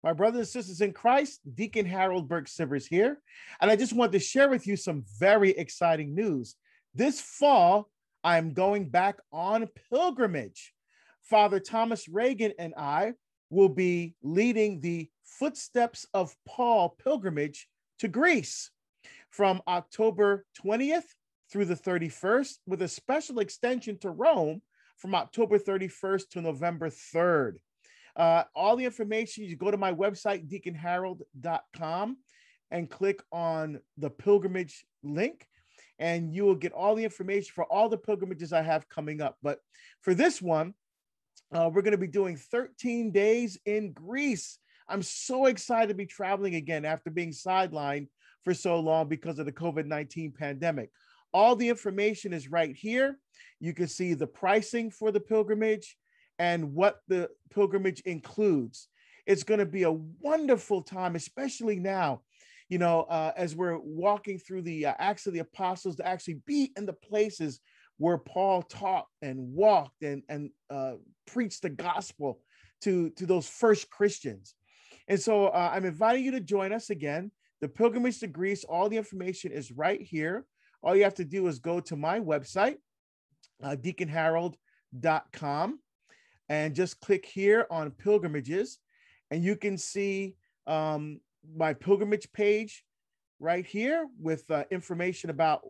My brothers and sisters in Christ, Deacon Harold Burke-Sivers here. And I just want to share with you some very exciting news. This fall, I'm going back on pilgrimage. Father Thomas Reagan and I will be leading the Footsteps of Paul pilgrimage to Greece from October 20th through the 31st, with a special extension to Rome from October 31st to November 3rd. All the information, you go to my website, deaconharold.com, and click on the pilgrimage link, and you will get all the information for all the pilgrimages I have coming up. But for this one, we're going to be doing 13 days in Greece. I'm so excited to be traveling again after being sidelined for so long because of the COVID-19 pandemic. All the information is right here. You can see the pricing for the pilgrimage and what the pilgrimage includes. It's going to be a wonderful time, especially now, as we're walking through the Acts of the Apostles, to actually be in the places where Paul taught and walked and preached the gospel to those first Christians. And so I'm inviting you to join us again. The pilgrimage to Greece, all the information is right here. All you have to do is go to my website, deaconharold.com, and just click here on pilgrimages, and you can see my pilgrimage page right here with information about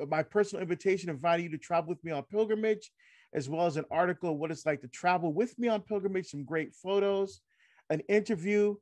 my personal invitation, inviting you to travel with me on pilgrimage, as well as an article of what it's like to travel with me on pilgrimage, some great photos, an interview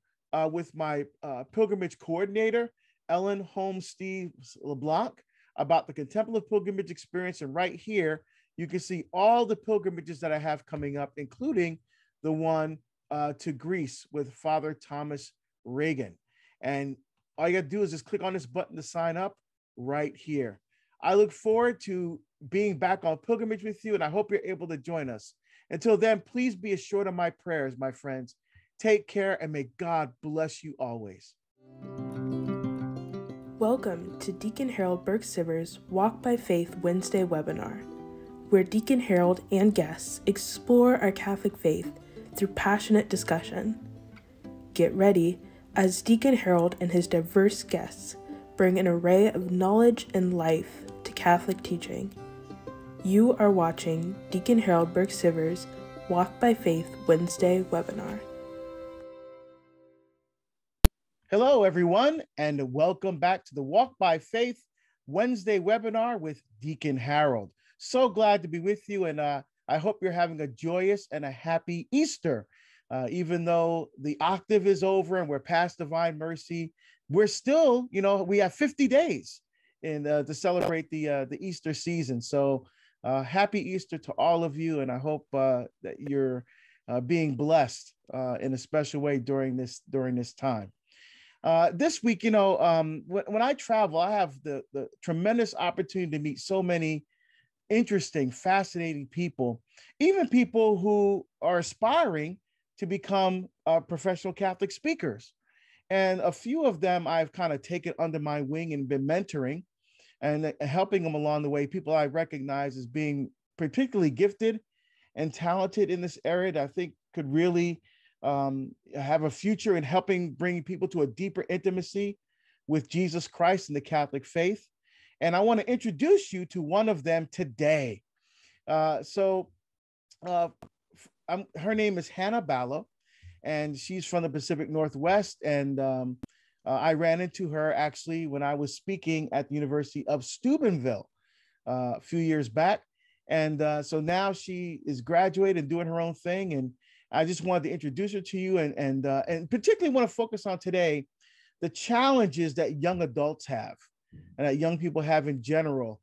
with my pilgrimage coordinator, Ellen Holmes-Steve LeBlanc, about the contemplative pilgrimage experience. And right here, you can see all the pilgrimages that I have coming up, including the one to Greece with Father Thomas Reagan. And all you got to do is just click on this button to sign up right here. I look forward to being back on pilgrimage with you, and I hope you're able to join us. Until then, please be assured of my prayers, my friends. Take care, and may God bless you always. Welcome to Deacon Harold Burke-Sivers' Walk by Faith Wednesday webinar, where Deacon Harold and guests explore our Catholic faith through passionate discussion. Get ready as Deacon Harold and his diverse guests bring an array of knowledge and life to Catholic teaching. You are watching Deacon Harold Burke-Sivers' Walk by Faith Wednesday webinar. Hello, everyone, and welcome back to the Walk by Faith Wednesday webinar with Deacon Harold. So glad to be with you, and I hope you're having a joyous and a happy Easter. Even though the octave is over and we're past Divine Mercy, we're still, we have 50 days to celebrate the Easter season. So happy Easter to all of you, and I hope that you're being blessed in a special way during this time. This week, when I travel, I have the tremendous opportunity to meet so many interesting, fascinating people, even people who are aspiring to become professional Catholic speakers. And a few of them I've kind of taken under my wing and been mentoring and helping them along the way, people I recognize as being particularly gifted and talented in this area that I think could really have a future in helping bring people to a deeper intimacy with Jesus Christ and the Catholic faith. And I want to introduce you to one of them today. Her name is Hanna Ballo, and she's from the Pacific Northwest. And I ran into her actually when I was speaking at the University of Steubenville a few years back. And so now she is graduated and doing her own thing. And I just wanted to introduce her to you and particularly want to focus on today the challenges that young adults have and that young people have in general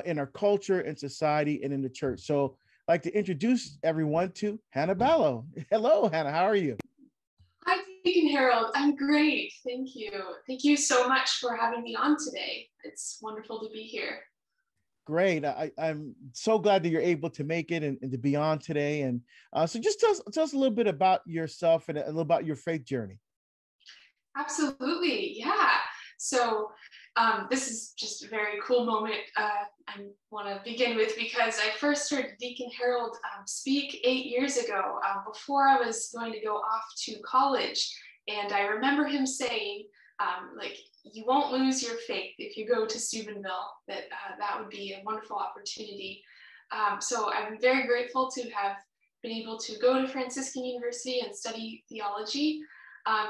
in our culture and society and in the church. So I'd like to introduce everyone to Hanna Ballo. Hello, Hanna. How are you? Hi, Deacon Harold. I'm great. Thank you. Thank you so much for having me on today. It's wonderful to be here. Great. I'm so glad that you're able to make it and to be on today. And so just tell us a little bit about yourself and a little about your faith journey. Absolutely. Yeah. So this is just a very cool moment I want to begin with, because I first heard Deacon Harold speak 8 years ago before I was going to go off to college. And I remember him saying, like, you won't lose your faith if you go to Steubenville, that would be a wonderful opportunity. So I'm very grateful to have been able to go to Franciscan University and study theology.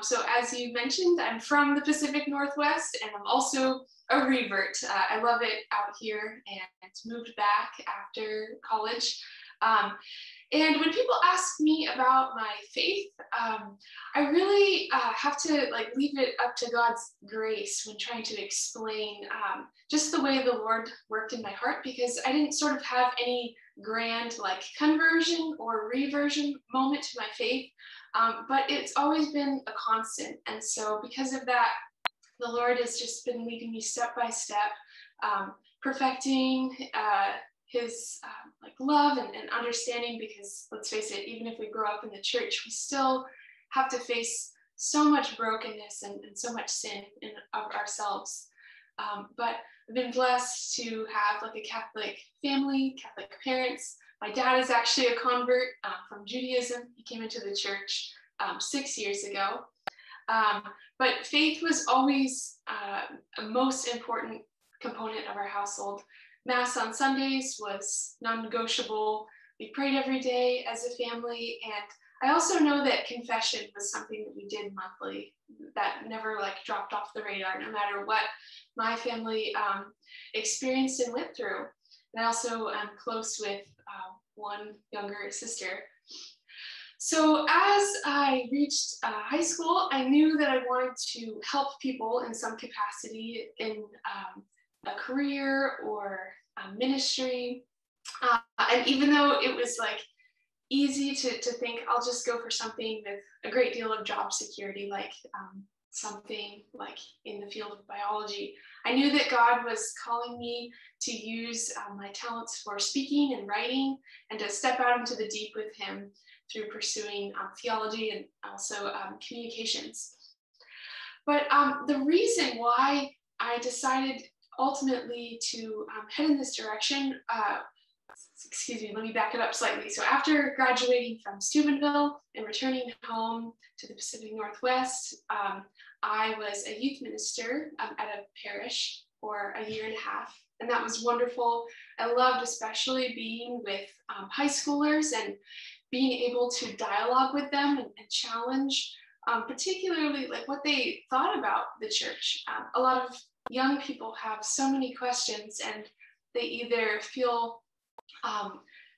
So as you mentioned, I'm from the Pacific Northwest, and I'm also a revert. I love it out here, and moved back after college. And when people ask me about my faith, I really have to like leave it up to God's grace when trying to explain just the way the Lord worked in my heart, because I didn't sort of have any grand like conversion or reversion moment to my faith, but it's always been a constant. And so because of that, the Lord has just been leading me step by step, perfecting his like love and understanding, because let's face it, even if we grow up in the church, we still have to face so much brokenness and so much sin of ourselves. But I've been blessed to have like a Catholic family, Catholic parents. My dad is actually a convert from Judaism. He came into the church 6 years ago. But faith was always a most important component of our household. Mass on Sundays was non-negotiable. We prayed every day as a family. And I also know that confession was something that we did monthly that never like dropped off the radar, no matter what my family experienced and went through. And I also am close with one younger sister. So as I reached high school, I knew that I wanted to help people in some capacity in a career or a ministry. And even though it was like easy to think I'll just go for something with a great deal of job security, like something like in the field of biology, I knew that God was calling me to use my talents for speaking and writing, and to step out into the deep with him through pursuing theology and also communications. But the reason why I decided ultimately to head in this direction, excuse me, let me back it up slightly. So after graduating from Steubenville and returning home to the Pacific Northwest, I was a youth minister at a parish for a year and a half, and that was wonderful. I loved especially being with high schoolers and being able to dialogue with them and challenge particularly like what they thought about the church. A lot of young people have so many questions, and they either feel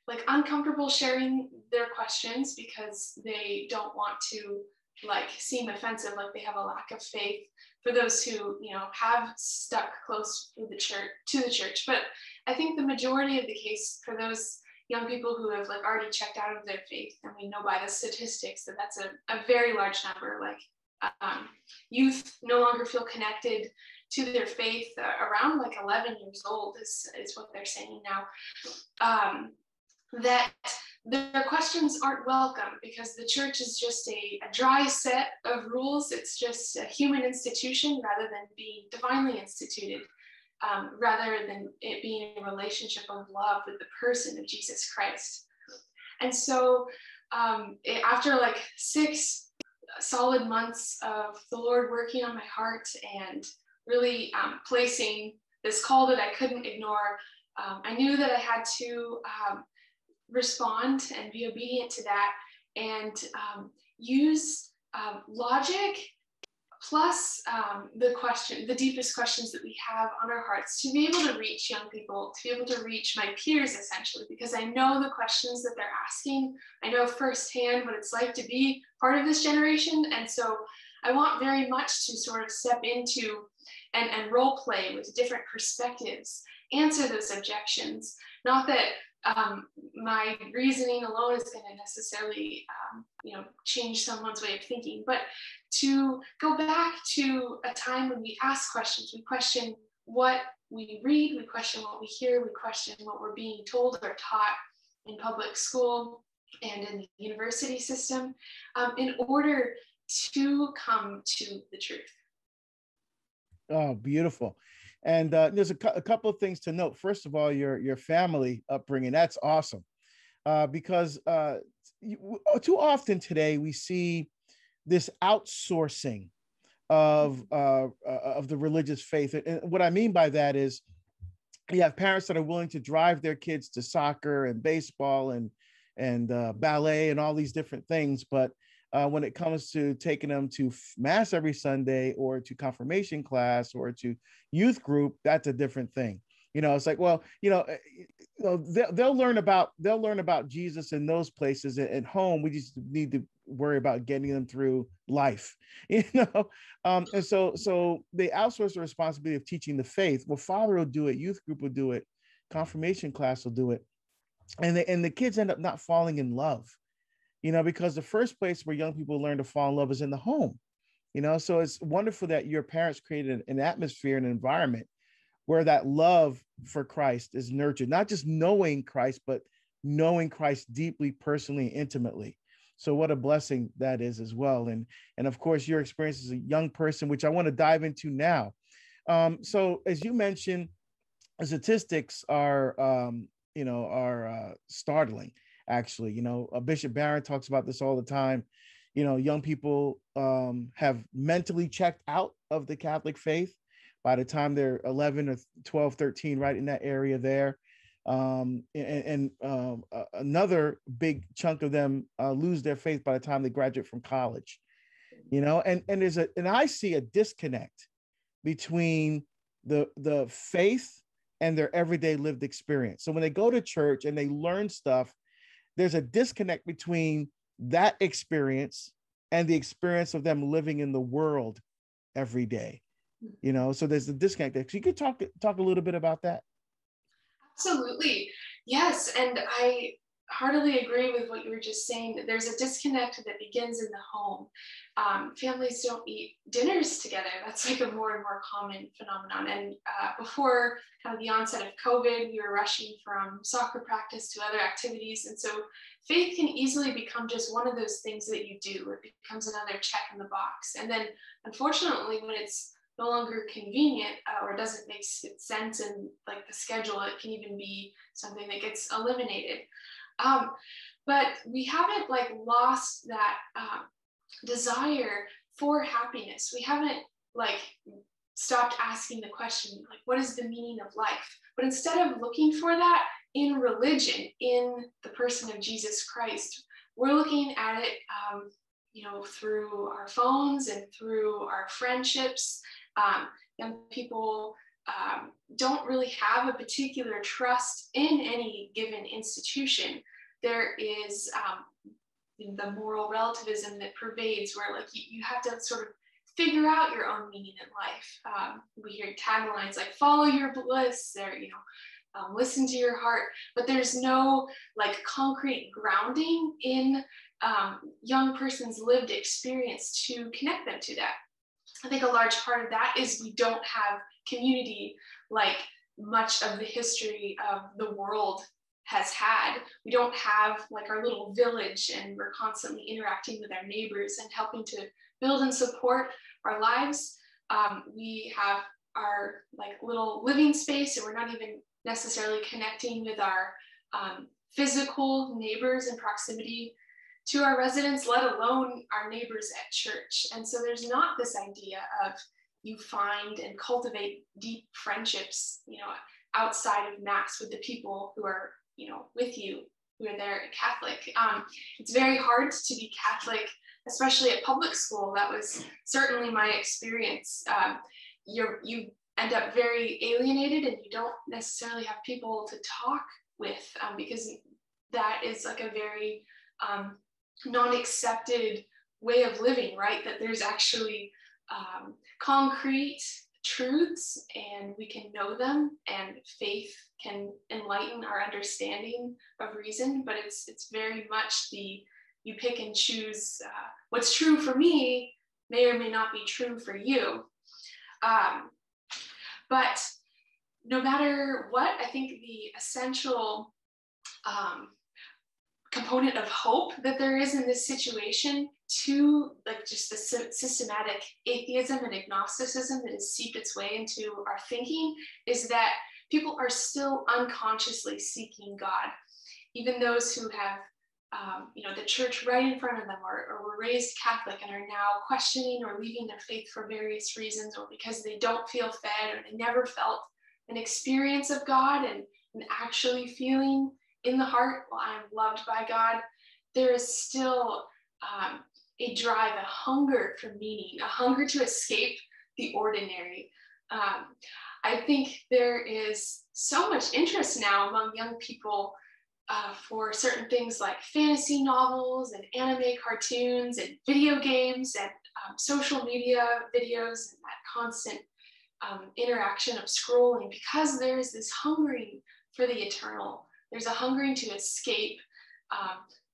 like uncomfortable sharing their questions because they don't want to like seem offensive, like they have a lack of faith, for those who, you know, have stuck close to the church. But I think the majority of the case for those young people who have like already checked out of their faith, and we know by the statistics that that's a very large number, like youth no longer feel connected to their faith around like 11 years old is what they're saying now, that their questions aren't welcome because the church is just a dry set of rules. It's just a human institution rather than being divinely instituted, rather than it being a relationship of love with the person of Jesus Christ. And so after like 6 solid months of the Lord working on my heart and really placing this call that I couldn't ignore, I knew that I had to respond and be obedient to that, and use logic plus the deepest questions that we have on our hearts to be able to reach young people, to be able to reach my peers essentially, because I know the questions that they're asking. I know firsthand what it's like to be part of this generation. And so I want very much to sort of step into and role play with different perspectives, answer those objections. Not that my reasoning alone is going to necessarily, change someone's way of thinking, but to go back to a time when we ask questions. We question what we read, we question what we hear, we question what we're being told or taught in public school and in the university system, in order to come to the truth. Oh, beautiful. And there's a couple of things to note. First of all, your family upbringing, that's awesome. Because too often today we see this outsourcing of the religious faith. And what I mean by that is you have parents that are willing to drive their kids to soccer and baseball and ballet and all these different things. But when it comes to taking them to mass every Sunday or to confirmation class or to youth group, that's a different thing. You know, it's like, well, they'll learn about Jesus in those places. At home, we just need to worry about getting them through life, and so they outsource the responsibility of teaching the faith. Well, Father will do it, youth group will do it, confirmation class will do it, and the kids end up not falling in love, because the first place where young people learn to fall in love is in the home, So it's wonderful that your parents created an atmosphere, an environment where that love for Christ is nurtured, not just knowing Christ, but knowing Christ deeply, personally, intimately. So what a blessing that is as well. And of course, your experience as a young person, which I want to dive into now. So as you mentioned, statistics are startling, actually. Bishop Barron talks about this all the time. Young people have mentally checked out of the Catholic faith by the time they're 11 or 12, 13, right in that area there. Another big chunk of them lose their faith by the time they graduate from college, and I see a disconnect between the faith and their everyday lived experience. So when they go to church and they learn stuff, there's a disconnect between that experience and the experience of them living in the world every day. So there's a disconnect there. So you could talk a little bit about that. Absolutely. Yes. And I heartily agree with what you were just saying, that there's a disconnect that begins in the home. Families don't eat dinners together. That's like a more and more common phenomenon. And before kind of the onset of COVID, we were rushing from soccer practice to other activities. And so faith can easily become just one of those things that you do. It becomes another check in the box. And then unfortunately, when it's no longer convenient or doesn't make sense in like the schedule, it can even be something that gets eliminated. But we haven't like lost that desire for happiness. We haven't like stopped asking the question, like, what is the meaning of life? But instead of looking for that in religion, in the person of Jesus Christ, we're looking at it, through our phones and through our friendships. Young people don't really have a particular trust in any given institution. There is the moral relativism that pervades, where like you have to sort of figure out your own meaning in life. We hear taglines like "follow your bliss," or listen to your heart, but there's no like concrete grounding in young person's lived experience to connect them to that. I think a large part of that is we don't have community like much of the history of the world has had. We don't have like our little village, and we're constantly interacting with our neighbors and helping to build and support our lives. We have our like little living space, and we're not even necessarily connecting with our physical neighbors in proximity to our residents, let alone our neighbors at church. And so there's not this idea of you find and cultivate deep friendships, outside of Mass with the people who are, with you, who are there at Catholic. It's very hard to be Catholic, especially at public school. That was certainly my experience. You end up very alienated, and you don't necessarily have people to talk with because that is like a very non-accepted way of living, right? That there's actually concrete truths, and we can know them, and faith can enlighten our understanding of reason, but it's very much you pick and choose what's true for me may or may not be true for you. But no matter what, I think the essential component of hope that there is in this situation to like just the systematic atheism and agnosticism that has seeped its way into our thinking is that people are still unconsciously seeking God. Even those who have the church right in front of them, or were raised Catholic and are now questioning or leaving their faith for various reasons, or because they don't feel fed, or they never felt an experience of God and actually feeling in the heart, well, I'm loved by God. There is still a drive, a hunger for meaning, a hunger to escape the ordinary. I think there is so much interest now among young people for certain things like fantasy novels and anime cartoons and video games and social media videos, and that constant interaction of scrolling, because there is this hungering for the eternal. There's a hungering to escape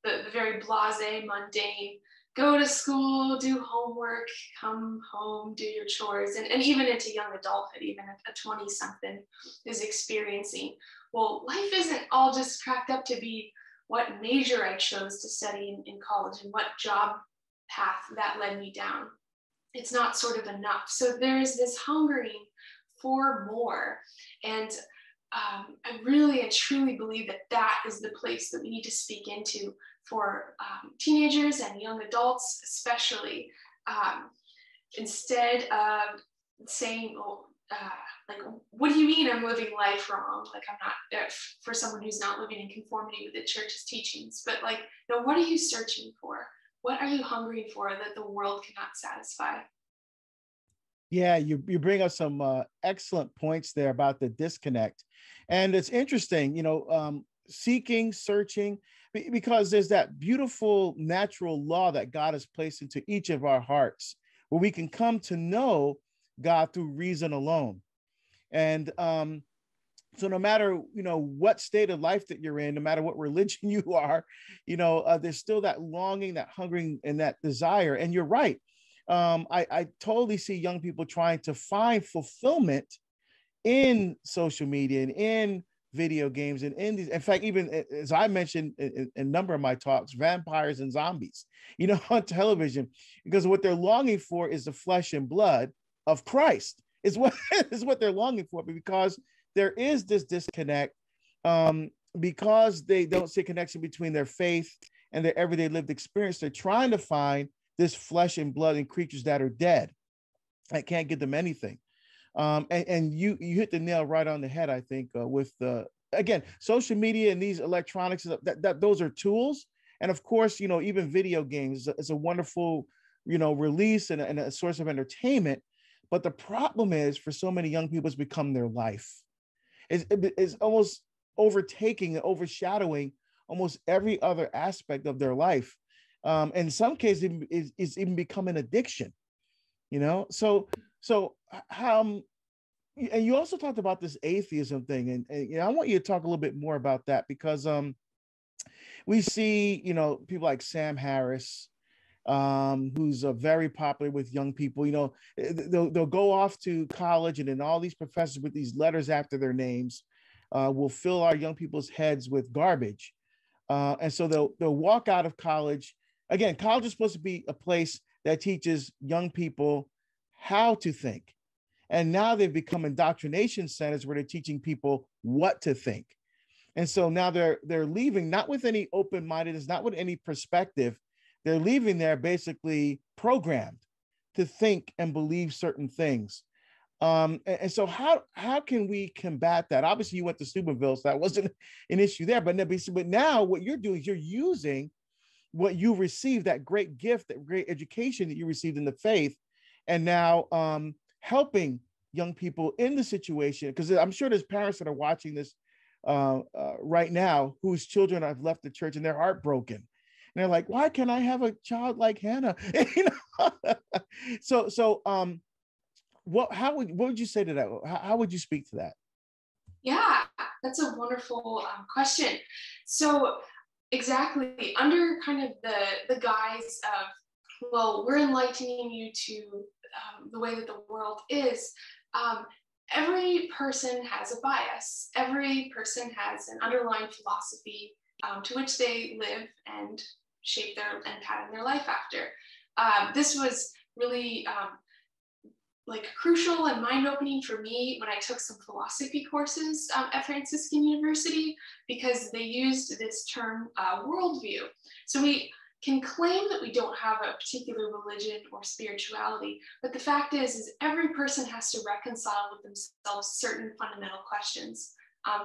the very blasé, mundane, go to school, do homework, come home, do your chores, and even into young adulthood, even a 20-something is experiencing, well, life isn't all just cracked up to be what major I chose to study in college and what job path that led me down. It's not sort of enough. So there's this hungering for more. And I really and truly believe that that is the place that we need to speak into for teenagers and young adults, especially. Instead of saying, like, what do you mean I'm living life wrong? Like, I'm not, for someone who's not living in conformity with the church's teachings, but like, no, what are you searching for? What are you hungering for that the world cannot satisfy? Yeah, you bring up some excellent points there about the disconnect. And it's interesting, seeking, searching, because there's that beautiful natural law that God has placed into each of our hearts, where we can come to know God through reason alone. And so no matter, what state of life that you're in, no matter what religion you are, there's still that longing, that hungering, and that desire. And you're right. I totally see young people trying to find fulfillment in social media and in video games and in fact, even as I mentioned in a number of my talks, vampires and zombies, on television, because what they're longing for is the flesh and blood of Christ is what they're longing for. But because there is this disconnect, because they don't see a connection between their faith and their everyday lived experience, they're trying to find this flesh and blood in creatures that are dead. I can't give them anything. And you hit the nail right on the head, I think, with again, social media and these electronics, that those are tools. And of course, even video games is a wonderful, release and a source of entertainment. But the problem is, for so many young people, it's become their life. It's almost overtaking and overshadowing almost every other aspect of their life. In some cases, it's even become an addiction, So how, and you also talked about this atheism thing, and I want you to talk a little bit more about that, because we see, people like Sam Harris, who's very popular with young people. They'll go off to college, and then all these professors with these letters after their names will fill our young people's heads with garbage, and so they'll walk out of college. Again, college is supposed to be a place that teaches young people how to think. And now they've become indoctrination centers where they're teaching people what to think. And so now they're leaving, not with any open-mindedness, not with any perspective. They're leaving there basically programmed to think and believe certain things. And so how can we combat that? Obviously, you went to Steubenville, so that wasn't an issue there. But now what you're doing is you're using what you received, that great gift, that great education that you received in the faith, and now helping young people in the situation, because I'm sure there's parents that are watching this right now whose children have left the church and they're heartbroken. And they're like, why can't I have a child like Hannah? What would you say to that? How would you speak to that? Yeah, that's a wonderful question. So exactly, under kind of the guise of, well, we're enlightening you to the way that the world is, every person has a bias. Every person has an underlying philosophy to which they live and shape and pattern their life after. This was really like crucial and mind-opening for me when I took some philosophy courses at Franciscan University, because they used this term worldview. So we can claim that we don't have a particular religion or spirituality, but the fact is every person has to reconcile with themselves certain fundamental questions.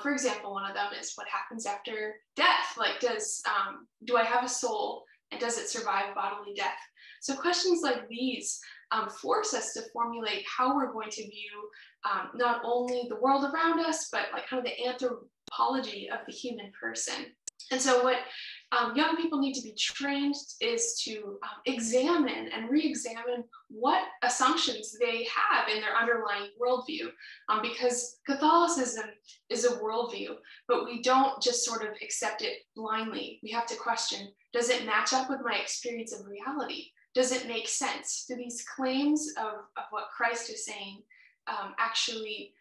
For example, one of them is what happens after death? Like, do I have a soul, and does it survive bodily death? So questions like these force us to formulate how we're going to view not only the world around us, but like kind of the anthropology of the human person. And so what young people need to be trained is to examine and re-examine what assumptions they have in their underlying worldview, because Catholicism is a worldview, but we don't just sort of accept it blindly. We have to question, does it match up with my experience of reality? Does it make sense? Do these claims of what Christ is saying actually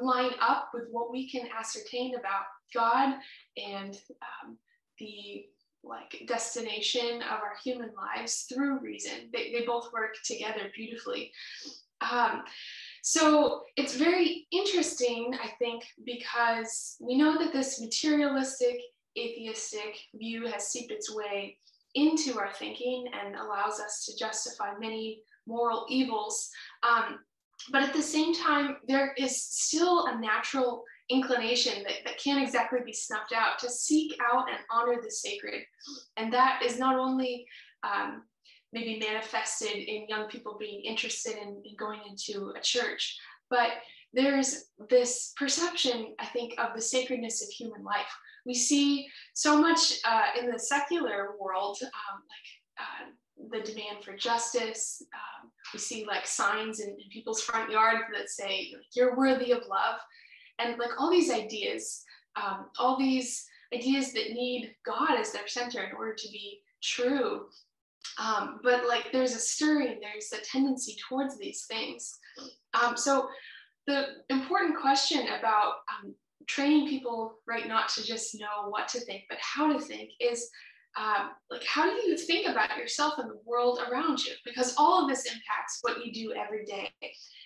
line up with what we can ascertain about God and the destination of our human lives through reason? They both work together beautifully. So it's very interesting, I think, because we know that this materialistic, atheistic view has seeped its way into our thinking and allows us to justify many moral evils. But at the same time, there is still a natural inclination that can't exactly be snuffed out to seek out and honor the sacred. And that is not only maybe manifested in young people being interested in going into a church, but there's this perception, I think, of the sacredness of human life. We see so much in the secular world, the demand for justice. We see like signs in people's front yard that say, you're worthy of love. And like all these ideas that need God as their center in order to be true. But like there's a stirring, there's a tendency towards these things. So the important question about training people, right, not to just know what to think, but how to think is like, how do you think about yourself and the world around you? Because all of this impacts what you do every day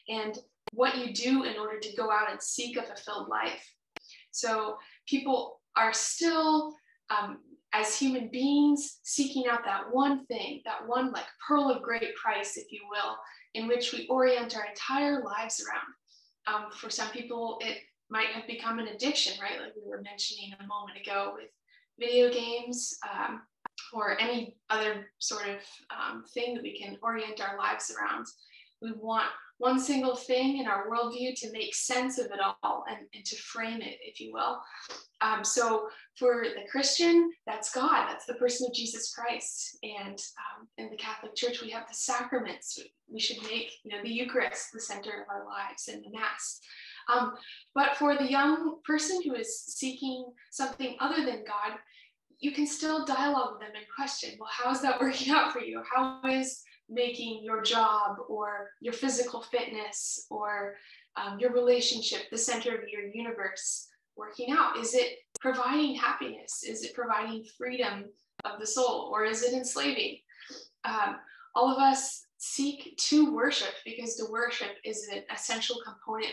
and what you do in order to go out and seek a fulfilled life. So people are still, as human beings, seeking out that one thing, that one like pearl of great price, if you will, in which we orient our entire lives around. For some people, it might have become an addiction, right? Like we were mentioning a moment ago with video games or any other sort of thing that we can orient our lives around. We want one single thing in our worldview to make sense of it all and to frame it, if you will. So for the Christian, that's God, that's the person of Jesus Christ. And in the Catholic Church, we have the sacraments. We should make the Eucharist the center of our lives and the Mass. But for the young person who is seeking something other than God, you can still dialogue with them and question, well, how is that working out for you? How is making your job or your physical fitness or your relationship the center of your universe working out? Is it providing happiness? Is it providing freedom of the soul, or is it enslaving? All of us seek to worship because to worship is an essential component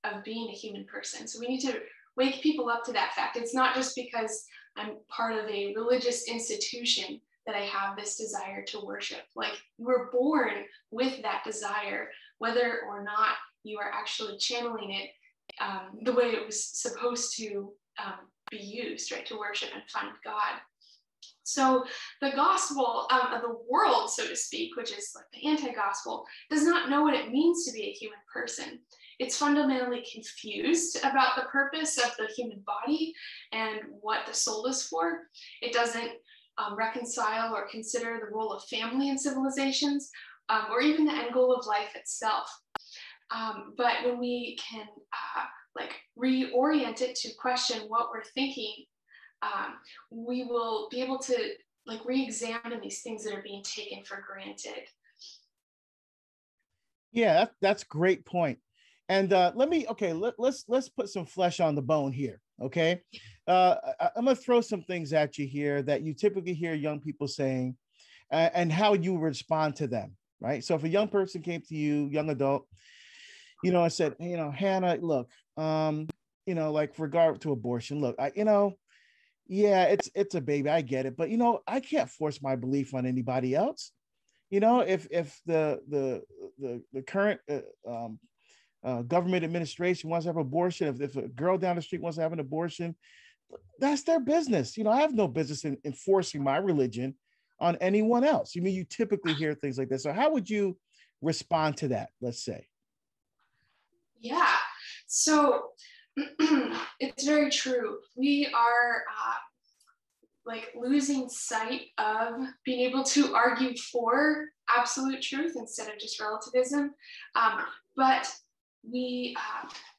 of being a human person. So we need to wake people up to that fact. It's not just because I'm part of a religious institution that I have this desire to worship. Like, we're born with that desire, whether or not you are actually channeling it the way it was supposed to be used, right, to worship and find God. So the gospel of the world, so to speak, which is like the anti-gospel, does not know what it means to be a human person. It's fundamentally confused about the purpose of the human body and what the soul is for. It doesn't reconcile or consider the role of family in civilizations, or even the end goal of life itself. But when we can reorient it to question what we're thinking, we will be able to re-examine these things that are being taken for granted. Yeah, that's a great point. And let's put some flesh on the bone here. Okay. I'm gonna throw some things at you here that you typically hear young people saying and how you respond to them. right? So if a young person came to you, young adult, and said, hey, Hannah, look, like regard to abortion, look, yeah, it's a baby, I get it, but I can't force my belief on anybody else. If the current government administration wants to have abortion, if a girl down the street wants to have an abortion, that's their business. I have no business in enforcing my religion on anyone else. You typically hear things like this. So how would you respond to that, let's say? Yeah, so it's very true. We are losing sight of being able to argue for absolute truth instead of just relativism. But we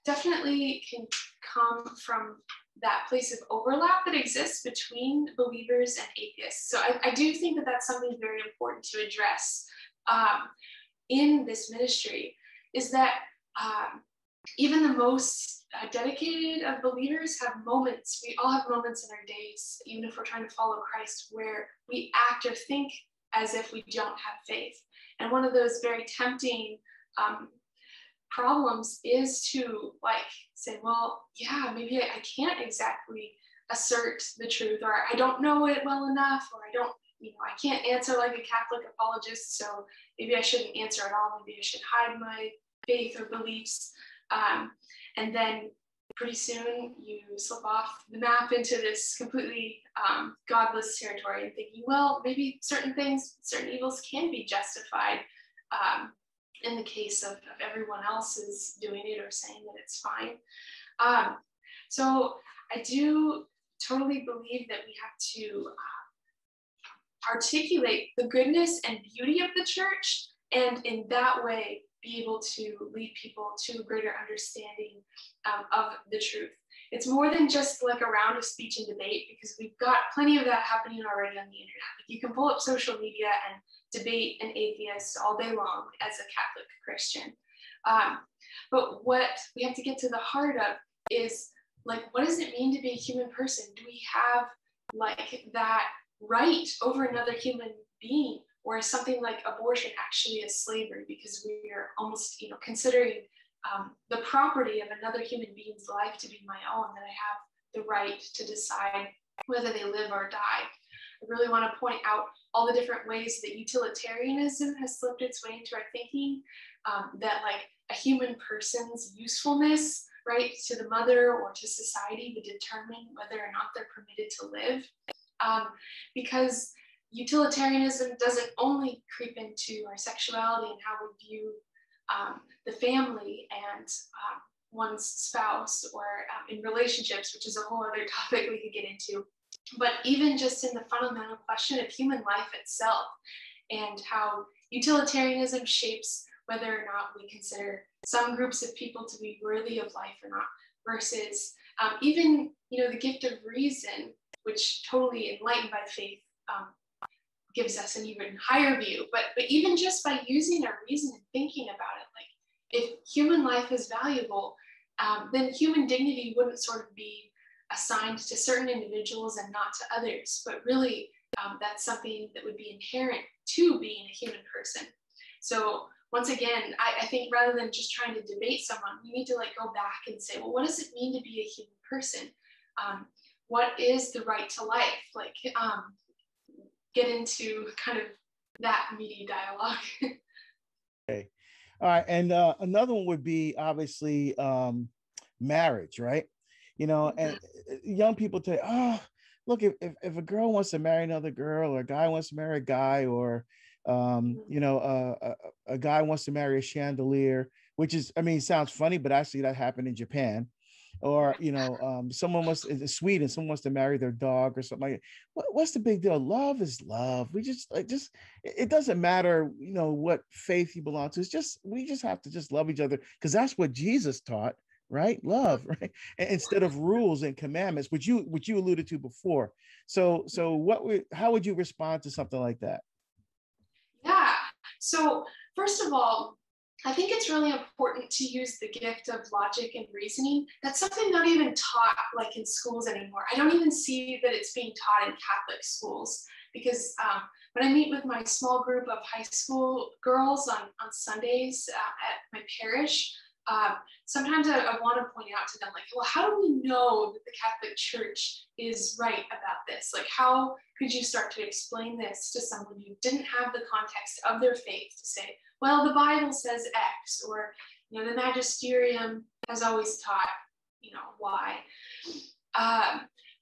definitely can come from that place of overlap that exists between believers and atheists. So I do think that that's something very important to address in this ministry, is that even the most dedicated of believers have moments. We all have moments in our days, even if we're trying to follow Christ, where we act or think as if we don't have faith. And one of those very tempting problems is to say, well, yeah, maybe I can't exactly assert the truth, or I don't know it well enough, or I can't answer like a Catholic apologist, so maybe I shouldn't answer at all. Maybe I should hide my faith or beliefs. And then pretty soon you slip off the map into this completely godless territory and thinking, well, maybe certain things, certain evils can be justified in the case of everyone else is doing it or saying that it's fine. So I do totally believe that we have to articulate the goodness and beauty of the church, and in that way be able to lead people to a greater understanding of the truth. It's more than just like a round of speech and debate, because we've got plenty of that happening already on the internet. You can pull up social media and debate an atheist all day long as a Catholic Christian. But what we have to get to the heart of is, what does it mean to be a human person? Do we have that right over another human being? Or is something like abortion actually a slavery, because we are almost, considering the property of another human being's life to be my own, that I have the right to decide whether they live or die. I really want to point out all the different ways that utilitarianism has slipped its way into our thinking, that a human person's usefulness, right, to the mother or to society would determine whether or not they're permitted to live. Because utilitarianism doesn't only creep into our sexuality and how we view the family and one's spouse, or in relationships, which is a whole other topic we could get into, but even just in the fundamental question of human life itself, and how utilitarianism shapes whether or not we consider some groups of people to be worthy of life or not, versus even the gift of reason, which totally enlightened by faith gives us an even higher view. But even just by using our reason and thinking about it, if human life is valuable, then human dignity wouldn't sort of be assigned to certain individuals and not to others, but really that's something that would be inherent to being a human person. So once again, I think rather than just trying to debate someone, we need to go back and say, well, what does it mean to be a human person? What is the right to life? Get into kind of that meaty dialogue. Okay. All right. And another one would be obviously marriage, right? And young people say, oh, look, if a girl wants to marry another girl, or a guy wants to marry a guy, or, a guy wants to marry a chandelier, which is, sounds funny, but actually that happened in Japan. Or, someone wants in Sweden, someone wants to marry their dog or something like that. What's the big deal? Love is love. We just it doesn't matter, what faith you belong to. We just have to just love each other, because that's what Jesus taught, right? Love, right? Instead of rules and commandments, which you alluded to before. So how would you respond to something like that? Yeah. So first of all, I think it's really important to use the gift of logic and reasoning. That's something not even taught in schools anymore. I don't even see that it's being taught in Catholic schools, because when I meet with my small group of high school girls on Sundays at my parish, sometimes I want to point out to them, like, well, how do we know that the Catholic Church is right about this? Like, how could you start to explain this to someone who didn't have the context of their faith to say, well, the Bible says X, or, you know, the magisterium has always taught, you know, Y.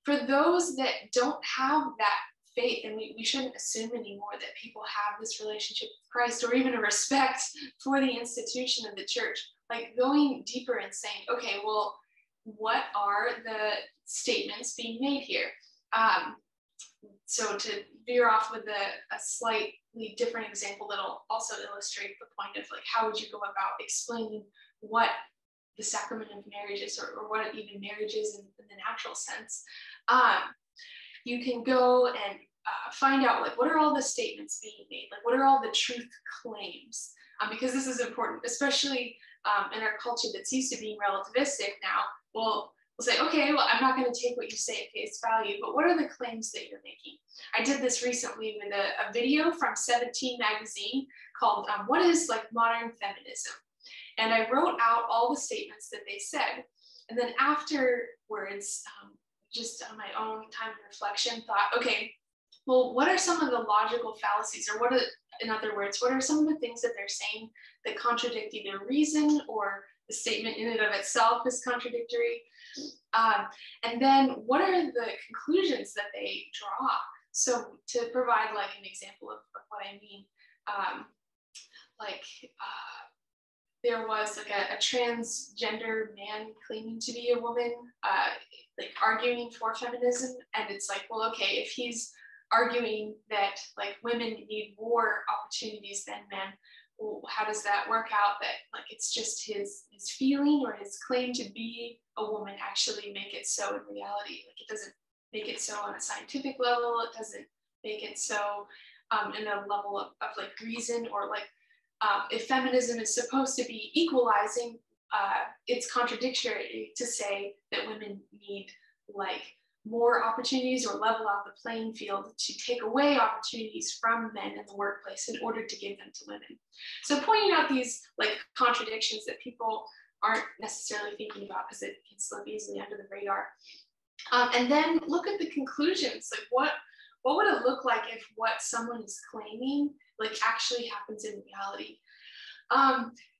For those that don't have that faith, and we shouldn't assume anymore that people have this relationship with Christ or even a respect for the institution of the church, like going deeper and saying, okay, well, what are the statements being made here? So to veer off with a slightly different example that'll also illustrate the point of, like, how would you go about explaining what the sacrament of marriage is, or what even marriage is in the natural sense. You can go and find out, like, what are all the statements being made? Like, what are all the truth claims? Because this is important, especially in our culture that's used to being relativistic now. We'll say, okay, well, I'm not going to take what you say at face value, but what are the claims that you're making? I did this recently with a video from 17 magazine called What is, like, Modern Feminism? And I wrote out all the statements that they said. And then afterwards, just on my own time and reflection, thought, okay, well, what are some of the logical fallacies, or in other words, what are some of the things that they're saying that contradict either reason, or the statement in and of itself is contradictory? And then what are the conclusions that they draw? So to provide, like, an example of what I mean, there was, like, a transgender man claiming to be a woman, like, arguing for feminism. And it's like, well, okay, if he's arguing that, like, women need more opportunities than men, well, how does that work out? That, like, it's just his feeling or his claim to be a woman actually make it so in reality. Like, it doesn't make it so on a scientific level. It doesn't make it so in a level of like, reason, or, like, if feminism is supposed to be equalizing, it's contradictory to say that women need, like, more opportunities or level out the playing field to take away opportunities from men in the workplace in order to give them to women. So pointing out these, like, contradictions that people aren't necessarily thinking about because it can slip easily under the radar. And then look at the conclusions. Like, what would it look like if what someone is claiming, like, actually happens in reality?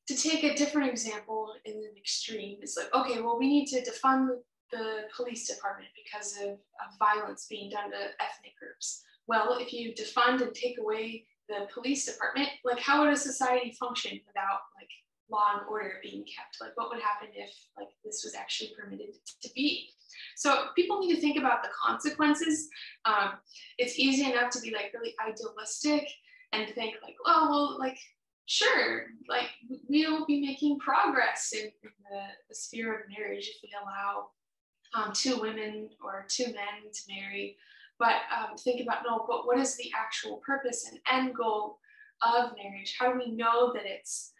To take a different example in an extreme, it's like, okay, well, we need to defund the police department because of violence being done to ethnic groups. Well, if you defund and take away the police department, like, how would a society function without, like, law and order being kept? Like, what would happen if, like, this was actually permitted to be? So people need to think about the consequences. It's easy enough to be, like, really idealistic and think, like, oh, well, like, sure, like, we'll be making progress in the sphere of marriage if we allow 2 women or 2 men to marry. But think about, no, but what is the actual purpose and end goal of marriage? How do we know that it's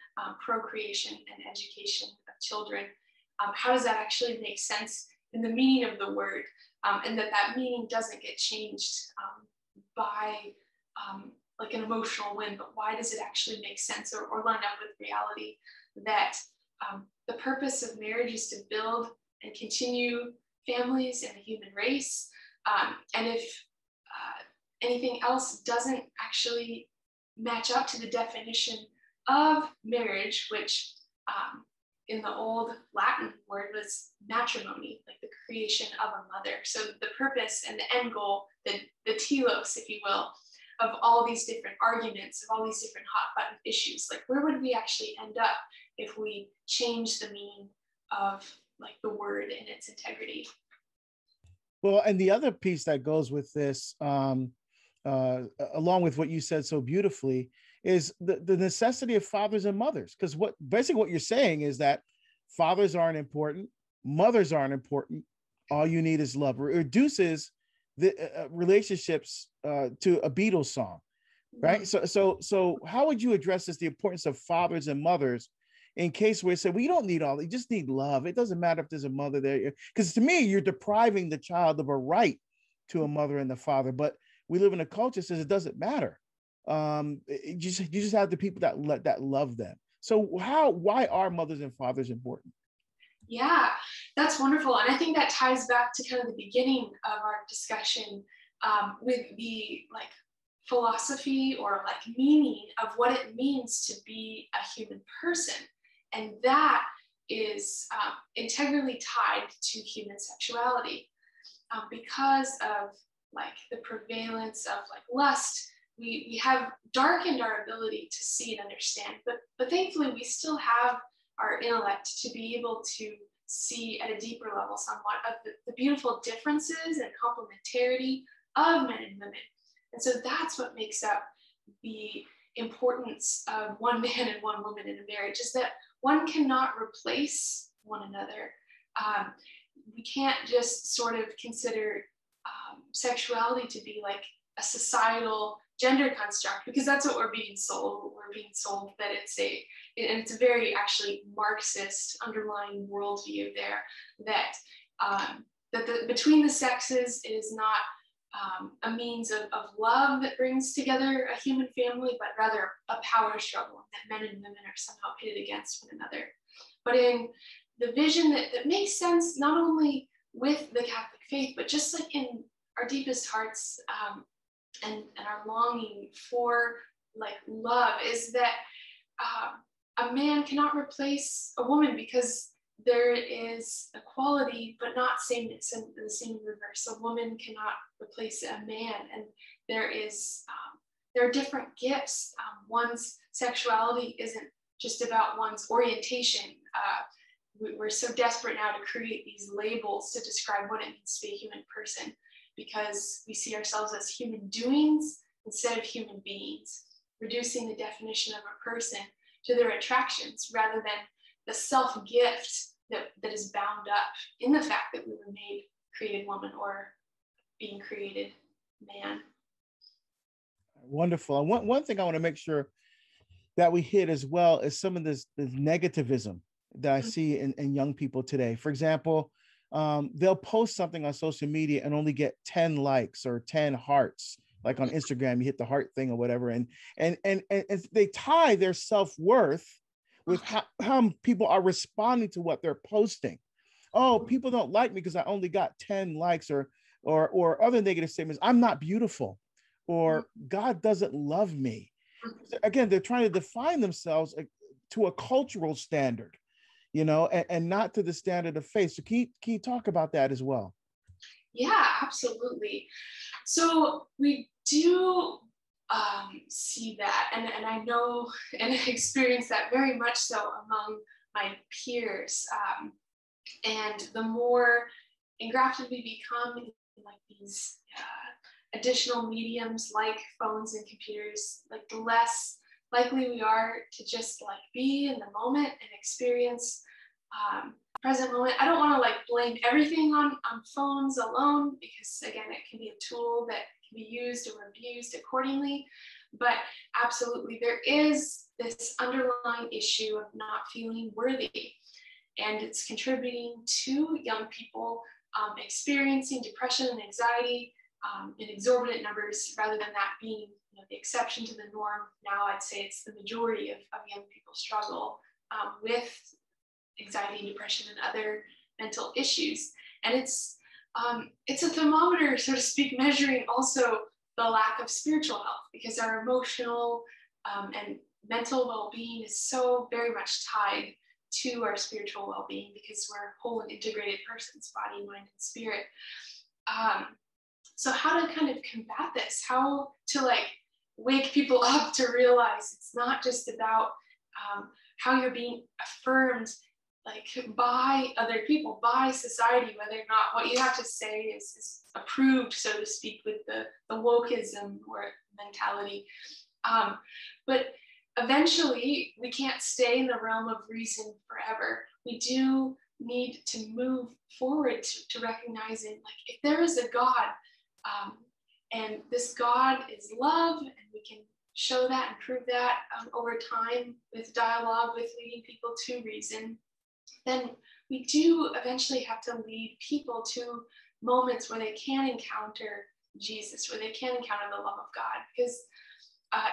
procreation and education of children? How does that actually make sense in the meaning of the word? And that meaning doesn't get changed by like an emotional whim, but why does it actually make sense or line up with reality? That the purpose of marriage is to build and continue families and the human race. And if anything else doesn't actually match up to the definition of marriage, which in the old Latin word was matrimony, like the creation of a mother. So the purpose and the end goal, the telos, if you will, of all these different arguments, of all these different hot button issues, like, where would we actually end up if we change the meaning of, like, the word in its integrity? Well, and the other piece that goes with this, along with what you said so beautifully, is the necessity of fathers and mothers. Because basically what you're saying is that fathers aren't important, mothers aren't important. All you need is love. It reduces the relationships to a Beatles song, right? Mm-hmm. So how would you address this, the importance of fathers and mothers, in case we say, well, you don't need all, you just need love. It doesn't matter if there's a mother there. Because to me, you're depriving the child of a right to a mother and a father. But we live in a culture that says it doesn't matter. You just have the people that love them. So why are mothers and fathers important? Yeah, that's wonderful. And I think that ties back to kind of the beginning of our discussion with the like philosophy or like meaning of what it means to be a human person. And that is integrally tied to human sexuality. Because of like the prevalence of like lust, we have darkened our ability to see and understand, but thankfully we still have our intellect to be able to see at a deeper level somewhat of the beautiful differences and complementarity of men and women. And so that's what makes up the importance of one man and one woman in a marriage, is that one cannot replace one another. We can't just sort of consider sexuality to be like a societal gender construct, because that's what we're being sold. We're being sold that it's a very actually Marxist underlying worldview there, that between the sexes is not a means of love that brings together a human family, but rather a power struggle that men and women are somehow pitted against one another. But in the vision that makes sense, not only with the Catholic faith, but just like in our deepest hearts and our longing for like love, is that a man cannot replace a woman, because there is equality, but not sameness, and the same reverse. A woman cannot replace a man, and there are different gifts. One's sexuality isn't just about one's orientation. We're so desperate now to create these labels to describe what it means to be a human person, because we see ourselves as human doings instead of human beings, reducing the definition of a person to their attractions rather than the self-gift that is bound up in the fact that we were made created woman or being created man. Wonderful. And one thing I want to make sure that we hit as well is some of this negativism that I see in young people today. For example, they'll post something on social media and only get 10 likes or 10 hearts. Like on Instagram, you hit the heart thing or whatever. And they tie their self-worth with how people are responding to what they're posting. Oh, people don't like me because I only got 10 likes or other negative statements. I'm not beautiful, or God doesn't love me. Again, they're trying to define themselves to a cultural standard, and not to the standard of faith. So can you talk about that as well? Yeah, absolutely. So we do see that, and I know and experience that very much so among my peers. And the more engrafted we become in like these additional mediums like phones and computers, like the less likely we are to just like be in the moment and experience present moment. I don't want to like blame everything on phones alone, because again, it can be a tool that can be used or abused accordingly. But absolutely, there is this underlying issue of not feeling worthy, and it's contributing to young people experiencing depression and anxiety in exorbitant numbers, rather than that being the exception to the norm. Now I'd say it's the majority of young people struggle with anxiety and depression and other mental issues. And it's a thermometer, so to speak, measuring also the lack of spiritual health, because our emotional and mental well-being is so very much tied to our spiritual well-being, because we're whole and integrated persons, body, mind, and spirit. So how to kind of combat this, how to like wake people up to realize it's not just about how you're being affirmed like by other people, by society, whether or not what you have to say is approved, so to speak, with the wokeism or mentality. But eventually we can't stay in the realm of reason forever. We do need to move forward to recognizing, like, if there is a God, and this God is love, and we can show that and prove that over time with dialogue, with leading people to reason, then we do eventually have to lead people to moments where they can encounter Jesus, where they can encounter the love of God. Because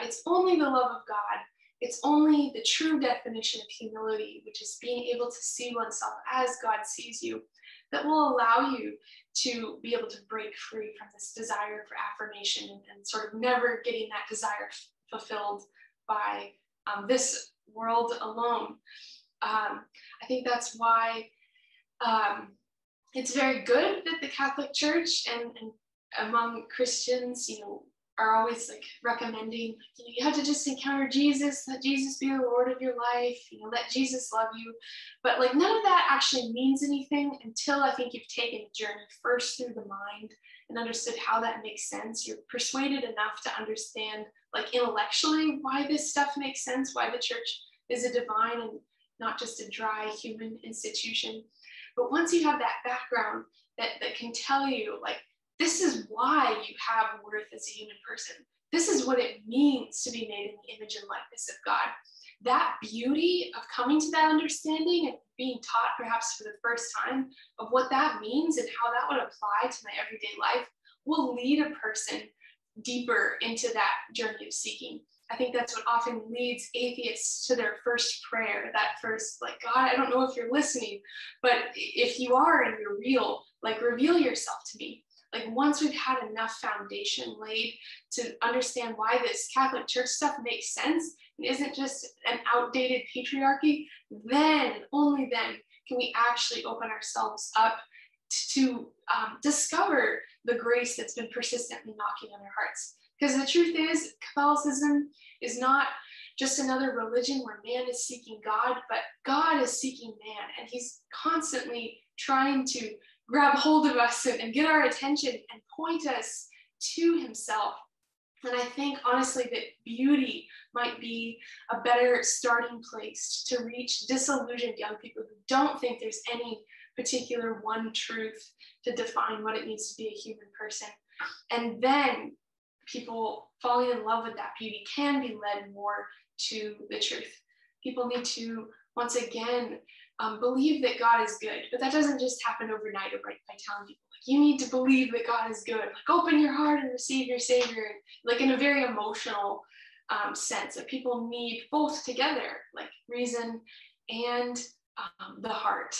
It's only the love of God. It's only the true definition of humility, which is being able to see oneself as God sees you, that will allow you to be able to break free from this desire for affirmation and sort of never getting that desire fulfilled by this world alone. I think that's why it's very good that the Catholic Church and among Christians, are always like recommending, you have to just encounter Jesus, let Jesus be the Lord of your life, let Jesus love you. But like none of that actually means anything until I think you've taken the journey first through the mind and understood how that makes sense. You're persuaded enough to understand like intellectually why this stuff makes sense, why the church is a divine and not just a dry human institution. But once you have that background that can tell you like, this is why you have worth as a human person. This is what it means to be made in the image and likeness of God. That beauty of coming to that understanding and being taught perhaps for the first time of what that means and how that would apply to my everyday life will lead a person deeper into that journey of seeking. I think that's what often leads atheists to their first prayer, that first, like, God, I don't know if you're listening, but if you are and you're real, like, reveal yourself to me. Like once we've had enough foundation laid to understand why this Catholic Church stuff makes sense and isn't just an outdated patriarchy, then, only then, can we actually open ourselves up to discover the grace that's been persistently knocking on our hearts. Because the truth is, Catholicism is not just another religion where man is seeking God, but God is seeking man, and he's constantly trying to grab hold of us and get our attention and point us to himself. And I think honestly that beauty might be a better starting place to reach disillusioned young people who don't think there's any particular one truth to define what it means to be a human person. And then people falling in love with that beauty can be led more to the truth. People need to, once again, believe that God is good, but that doesn't just happen overnight by telling people, like, you need to believe that God is good. Like, open your heart and receive your Savior, like in a very emotional sense that people need both together, like reason and the heart.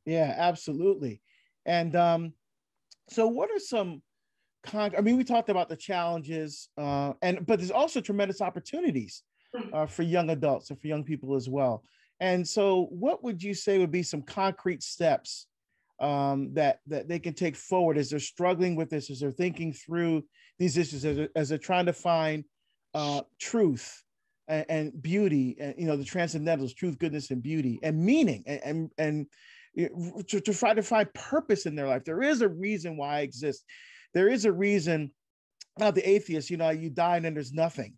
Yeah, absolutely. And so what are some we talked about the challenges, but there's also tremendous opportunities for young adults and for young people as well. And so what would you say would be some concrete steps that they can take forward as they're struggling with this, as they're thinking through these issues, as they're trying to find truth and beauty, and the transcendentals, truth, goodness, and beauty, and meaning, and to try to find purpose in their life. There is a reason why I exist. There is a reason. Now the atheist, you die and then there's nothing.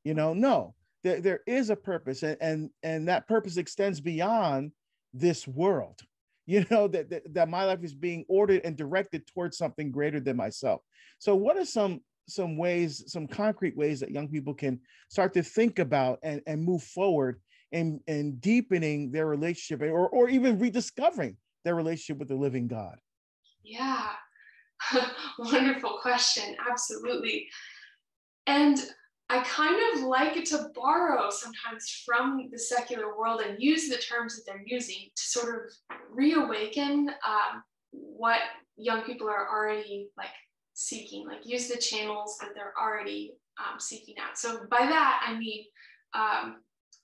No. There is a purpose, and that purpose extends beyond this world. That my life is being ordered and directed towards something greater than myself. So what are some ways, some concrete ways that young people can start to think about and move forward in deepening their relationship, or even rediscovering their relationship with the living God? Yeah, wonderful question. Absolutely. And I kind of like to borrow sometimes from the secular world and use the terms that they're using to sort of reawaken what young people are already like seeking, like use the channels that they're already seeking out. So by that, I mean,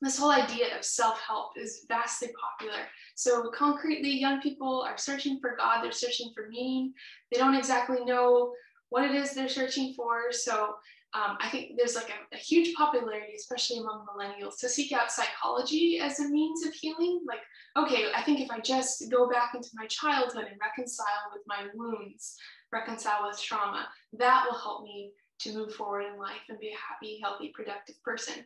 this whole idea of self-help is vastly popular. So concretely, young people are searching for God, they're searching for meaning. They don't exactly know what it is they're searching for. So I think there's like a huge popularity, especially among millennials, to seek out psychology as a means of healing. Like, okay, I think if I just go back into my childhood and reconcile with my wounds, reconcile with trauma, that will help me to move forward in life and be a happy, healthy, productive person.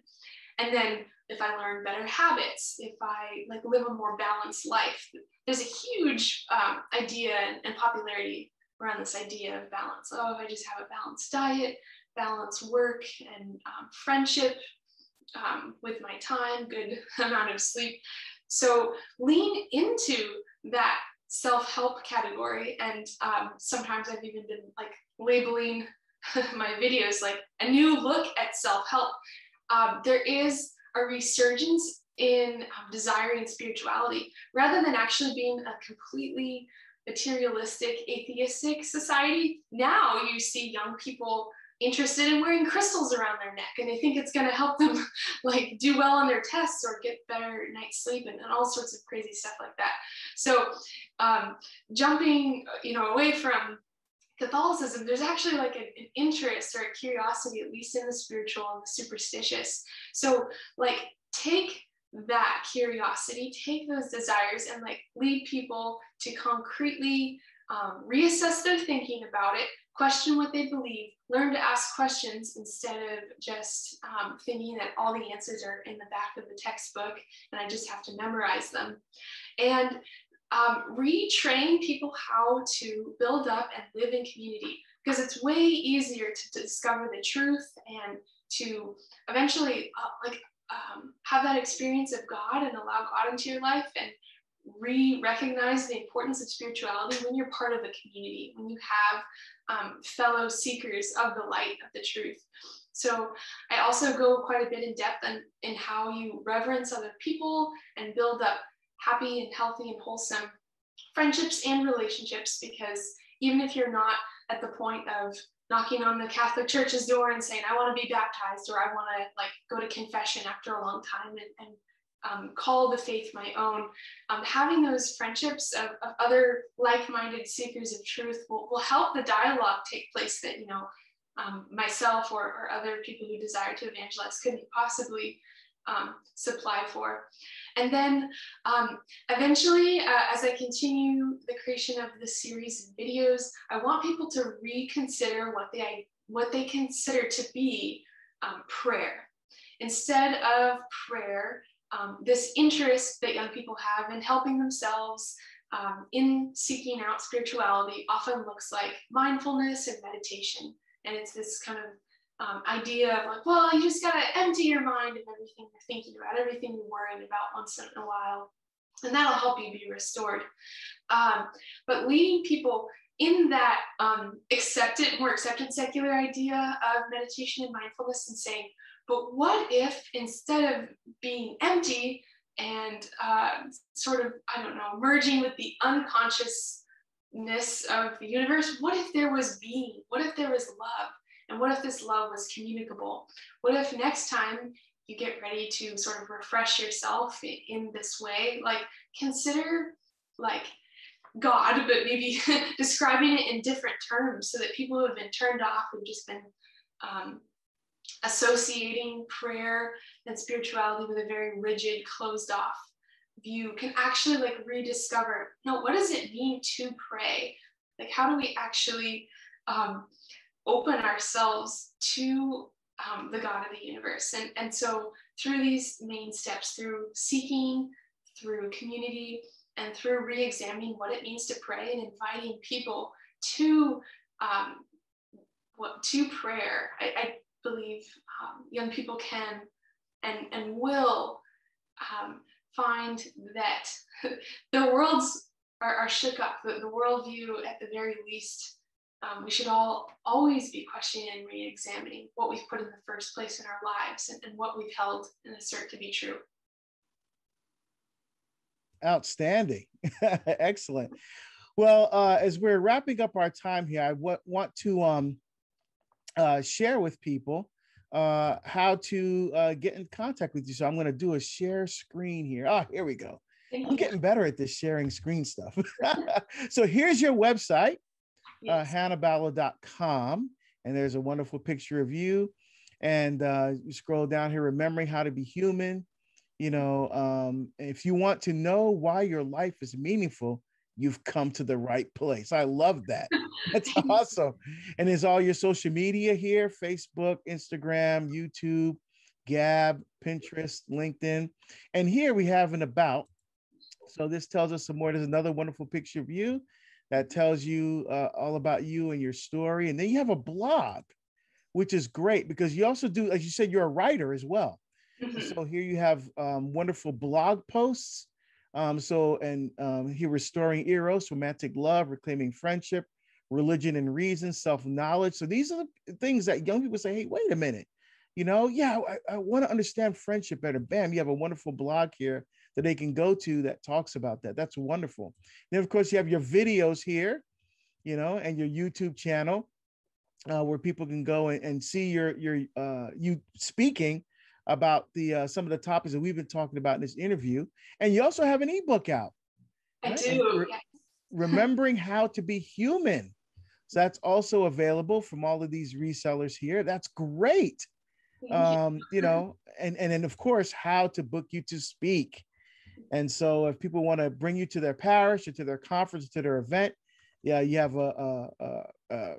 And then if I learn better habits, if I like live a more balanced life, there's a huge idea and popularity around this idea of balance. Oh, if I just have a balanced diet, balance work and friendship with my time, good amount of sleep. So lean into that self-help category. And sometimes I've even been like labeling my videos, like a new look at self-help, there is a resurgence in desiring spirituality rather than actually being a completely materialistic, atheistic society. Now you see young people interested in wearing crystals around their neck, and they think it's going to help them like do well on their tests or get better night's sleep and all sorts of crazy stuff like that. So jumping, away from Catholicism, there's actually like an interest or a curiosity, at least in the spiritual and the superstitious. So like take that curiosity, take those desires, and like lead people to concretely reassess their thinking about it, question what they believe, learn to ask questions instead of just thinking that all the answers are in the back of the textbook and I just have to memorize them. And retrain people how to build up and live in community, because it's way easier to discover the truth and to eventually have that experience of God and allow God into your life and recognize the importance of spirituality when you're part of a community, when you have fellow seekers of the light of the truth. So I also go quite a bit in depth in how you reverence other people and build up happy and healthy and wholesome friendships and relationships, because even if you're not at the point of knocking on the Catholic Church's door and saying, I want to be baptized, or I want to like go to confession after a long time and call the faith my own, having those friendships of other like-minded seekers of truth will help the dialogue take place that, myself or other people who desire to evangelize couldn't possibly supply for. And then eventually, as I continue the creation of this series of videos, I want people to reconsider what they consider to be prayer. Instead of prayer, this interest that young people have in helping themselves in seeking out spirituality often looks like mindfulness and meditation. And it's this kind of idea of like, well, you just got to empty your mind of everything you're thinking about, everything you're worrying about once in a while, and that'll help you be restored. But leading people in that more accepted secular idea of meditation and mindfulness, and saying, but what if instead of being empty and merging with the unconsciousness of the universe, what if there was being? What if there was love? And what if this love was communicable? What if next time you get ready to sort of refresh yourself in this way, like consider like God, but maybe describing it in different terms so that people who have been turned off, who've just been associating prayer and spirituality with a very rigid, closed off view, can actually like rediscover, no, what does it mean to pray? Like, how do we actually open ourselves to the God of the universe? And so through these main steps, through seeking, through community, and through re-examining what it means to pray and inviting people to prayer, I believe young people can and will find that the worlds are shook up, the worldview at the very least. We should always be questioning and re-examining what we've put in the first place in our lives and what we've held and assert to be true. Outstanding. Excellent. Well, as we're wrapping up our time here, I want to share with people how to get in contact with you. So I'm going to do a share screen here. Oh, here we go. I'm getting better at this sharing screen stuff. So here's your website. Yes. HannaBallo.com, and there's a wonderful picture of you. And you scroll down here, remembering how to be human. If you want to know why your life is meaningful, you've come to the right place. I love that. That's awesome. And there's all your social media here: Facebook, Instagram, YouTube, Gab, Pinterest, LinkedIn. And here we have an about. So this tells us some more. There's another wonderful picture of you that tells you all about you and your story. And then you have a blog, which is great because you also do, as you said, you're a writer as well. Mm-hmm. So here you have wonderful blog posts. Here, Restoring Eros, Romantic Love, Reclaiming Friendship, religion and reason, self-knowledge. So these are the things that young people say, hey, wait a minute, yeah, I want to understand friendship better. Bam, you have a wonderful blog here that they can go to that talks about that. That's wonderful. Then, of course, you have your videos here, and your YouTube channel where people can go and see you speaking about some of the topics that we've been talking about in this interview. And you also have an ebook out. I do. Yes. Remembering How to Be Human. So that's also available from all of these resellers here. That's great. And then of course, how to book you to speak. And so if people want to bring you to their parish or to their conference, to their event, yeah, you have a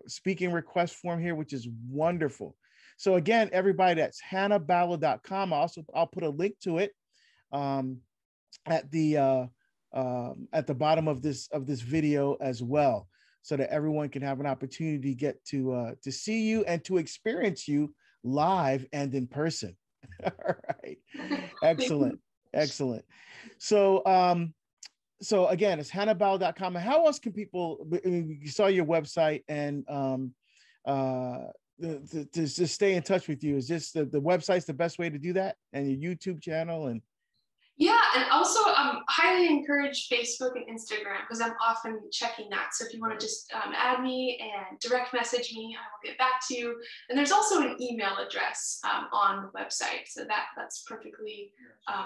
speaking request form here, which is wonderful. So again, everybody, that's hannaballo.com. I'll put a link to it at the bottom of this video as well, so that everyone can have an opportunity to get to see you and to experience you live and in person. All right, excellent. So again, it's hannaballo.com. And how else can people? You saw your website, and to just stay in touch with you, is just the website's the best way to do that, and your YouTube channel. And yeah, and also highly encourage Facebook and Instagram, because I'm often checking that. So if you want to just add me and direct message me, I will get back to you. And there's also an email address on the website, so that's perfectly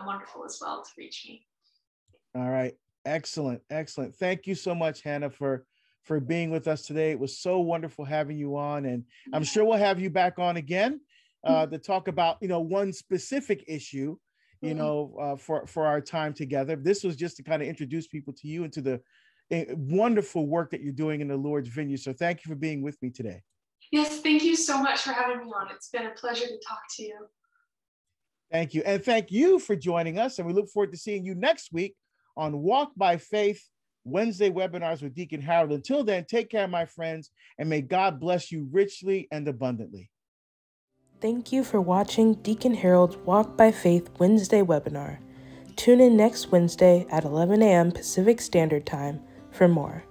wonderful as well to reach me. All right, excellent. Thank you so much, Hanna, for being with us today. It was so wonderful having you on, and I'm sure we'll have you back on again to talk about one specific issue. For our time together. This was just to kind of introduce people to you and to the wonderful work that you're doing in the Lord's vineyard. So thank you for being with me today. Yes, thank you so much for having me on. It's been a pleasure to talk to you. Thank you. And thank you for joining us. And we look forward to seeing you next week on Walk by Faith Wednesday webinars with Deacon Harold. Until then, take care, my friends, and may God bless you richly and abundantly. Thank you for watching Deacon Harold's Walk by Faith Wednesday webinar. Tune in next Wednesday at 11 a.m. Pacific Standard Time for more.